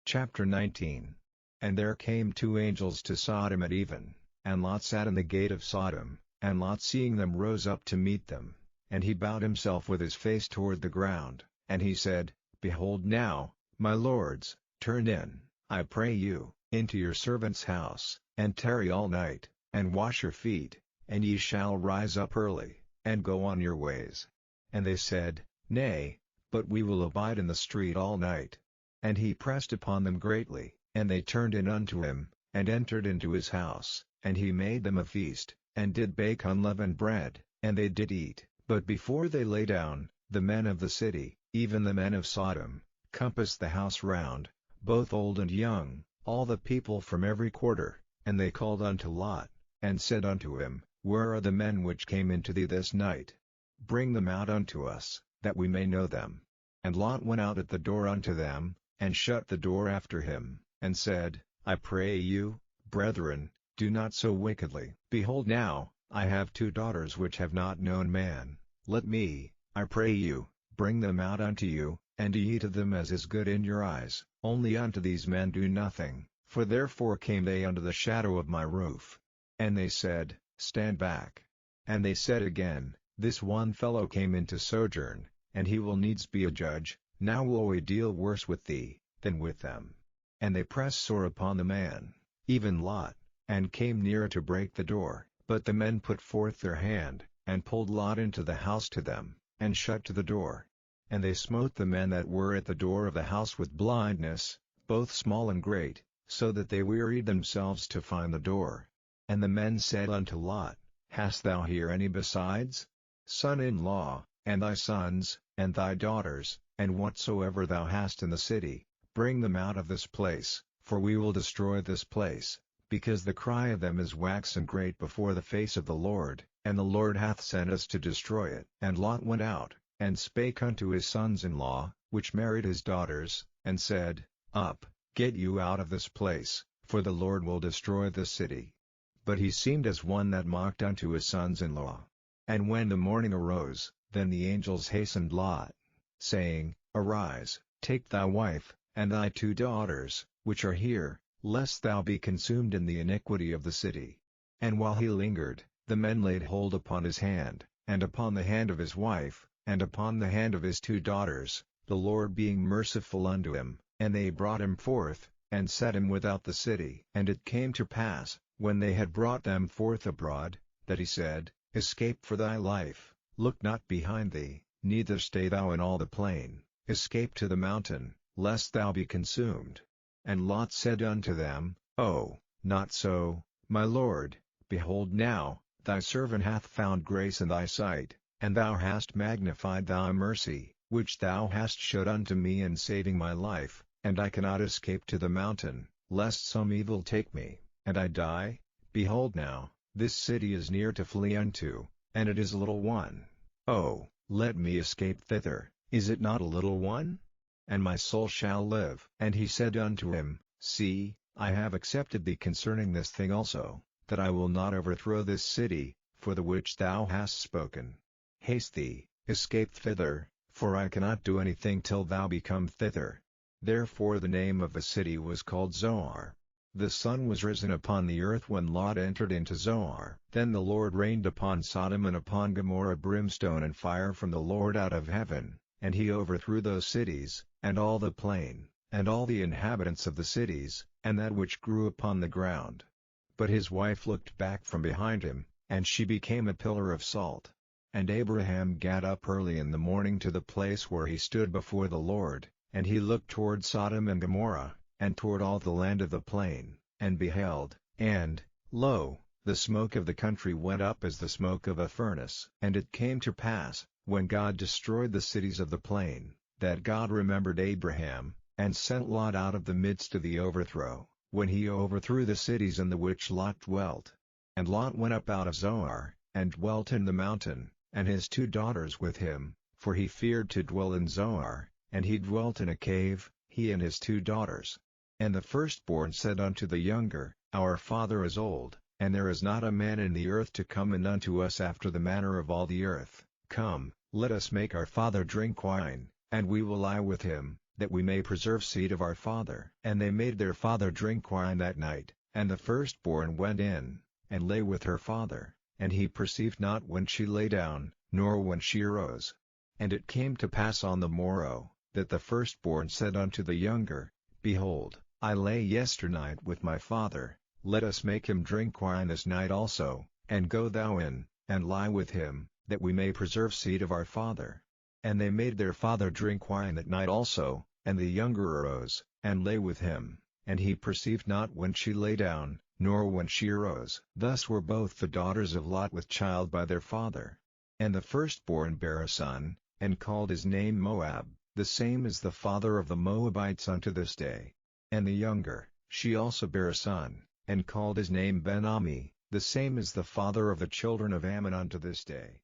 Chapter 19. And there came two angels to Sodom at even, and Lot sat in the gate of Sodom, and Lot seeing them rose up to meet them, and he bowed himself with his face toward the ground, and he said, Behold now, my lords, turn in, I pray you, into your servant's house, and tarry all night, and wash your feet, and ye shall rise up early, and go on your ways. And they said, Nay, but we will abide in the street all night. And he pressed upon them greatly, and they turned in unto him, and entered into his house, and he made them a feast, and did bake unleavened bread, and they did eat. But before they lay down, the men of the city, even the men of Sodom, compassed the house round, both old and young, all the people from every quarter, and they called unto Lot, and said unto him, Where are the men which came into thee this night? Bring them out unto us, that we may know them. And Lot went out at the door unto them, and shut the door after him, and said, I pray you, brethren, do not so wickedly. Behold now, I have two daughters which have not known man. Let me, I pray you, bring them out unto you, and ye to them as is good in your eyes. Only unto these men do nothing, for therefore came they under the shadow of my roof. And they said, Stand back. And they said again, This one fellow came in to sojourn, and he will needs be a judge. Now will we deal worse with thee, than with them. And they pressed sore upon the man, even Lot, and came near to break the door. But the men put forth their hand, and pulled Lot into the house to them, and shut to the door. And they smote the men that were at the door of the house with blindness, both small and great, so that they wearied themselves to find the door. And the men said unto Lot, Hast thou here any besides? Son-in-law, and thy sons, and thy daughters, and whatsoever thou hast in the city, bring them out of this place, for we will destroy this place, because the cry of them is waxen great before the face of the Lord, and the Lord hath sent us to destroy it. And Lot went out, and spake unto his sons-in-law, which married his daughters, and said, Up, get you out of this place, for the Lord will destroy this city. But he seemed as one that mocked unto his sons-in-law. And when the morning arose, then the angels hastened Lot, saying, Arise, take thy wife, and thy two daughters, which are here, lest thou be consumed in the iniquity of the city. And while he lingered, the men laid hold upon his hand, and upon the hand of his wife, and upon the hand of his two daughters, the Lord being merciful unto him, and they brought him forth, and set him without the city. And it came to pass, when they had brought them forth abroad, that he said, Escape for thy life, look not behind thee, neither stay thou in all the plain, escape to the mountain, lest thou be consumed. And Lot said unto them, Oh, not so, my lord, behold now, thy servant hath found grace in thy sight, and thou hast magnified thy mercy, which thou hast showed unto me in saving my life, and I cannot escape to the mountain, lest some evil take me, and I die. Behold now, this city is near to flee unto, and it is a little one. Oh, let me escape thither, is it not a little one? And my soul shall live. And he said unto him, See, I have accepted thee concerning this thing also, that I will not overthrow this city, for the which thou hast spoken. Haste thee, escape thither, for I cannot do anything till thou be come thither. Therefore the name of the city was called Zoar. The sun was risen upon the earth when Lot entered into Zoar. Then the Lord rained upon Sodom and upon Gomorrah brimstone and fire from the Lord out of heaven, and he overthrew those cities, and all the plain, and all the inhabitants of the cities, and that which grew upon the ground. But his wife looked back from behind him, and she became a pillar of salt. And Abraham gat up early in the morning to the place where he stood before the Lord, and he looked toward Sodom and Gomorrah, and toward all the land of the plain, and beheld, and, lo, the smoke of the country went up as the smoke of a furnace. And it came to pass, when God destroyed the cities of the plain, that God remembered Abraham, and sent Lot out of the midst of the overthrow, when he overthrew the cities in the which Lot dwelt. And Lot went up out of Zoar, and dwelt in the mountain, and his two daughters with him, for he feared to dwell in Zoar, and he dwelt in a cave, he and his two daughters. And the firstborn said unto the younger, Our father is old, and there is not a man in the earth to come in unto us after the manner of all the earth. Come, let us make our father drink wine, and we will lie with him, that we may preserve seed of our father. And they made their father drink wine that night, and the firstborn went in, and lay with her father, and he perceived not when she lay down, nor when she arose. And it came to pass on the morrow, that the firstborn said unto the younger, Behold, I lay yesternight with my father, let us make him drink wine this night also, and go thou in, and lie with him, that we may preserve seed of our father. And they made their father drink wine that night also, and the younger arose, and lay with him, and he perceived not when she lay down, nor when she arose. Thus were both the daughters of Lot with child by their father. And the firstborn bare a son, and called his name Moab, the same is the father of the Moabites unto this day. And the younger, she also bare a son, and called his name Ben-Ammi, the same is the father of the children of Ammon unto this day.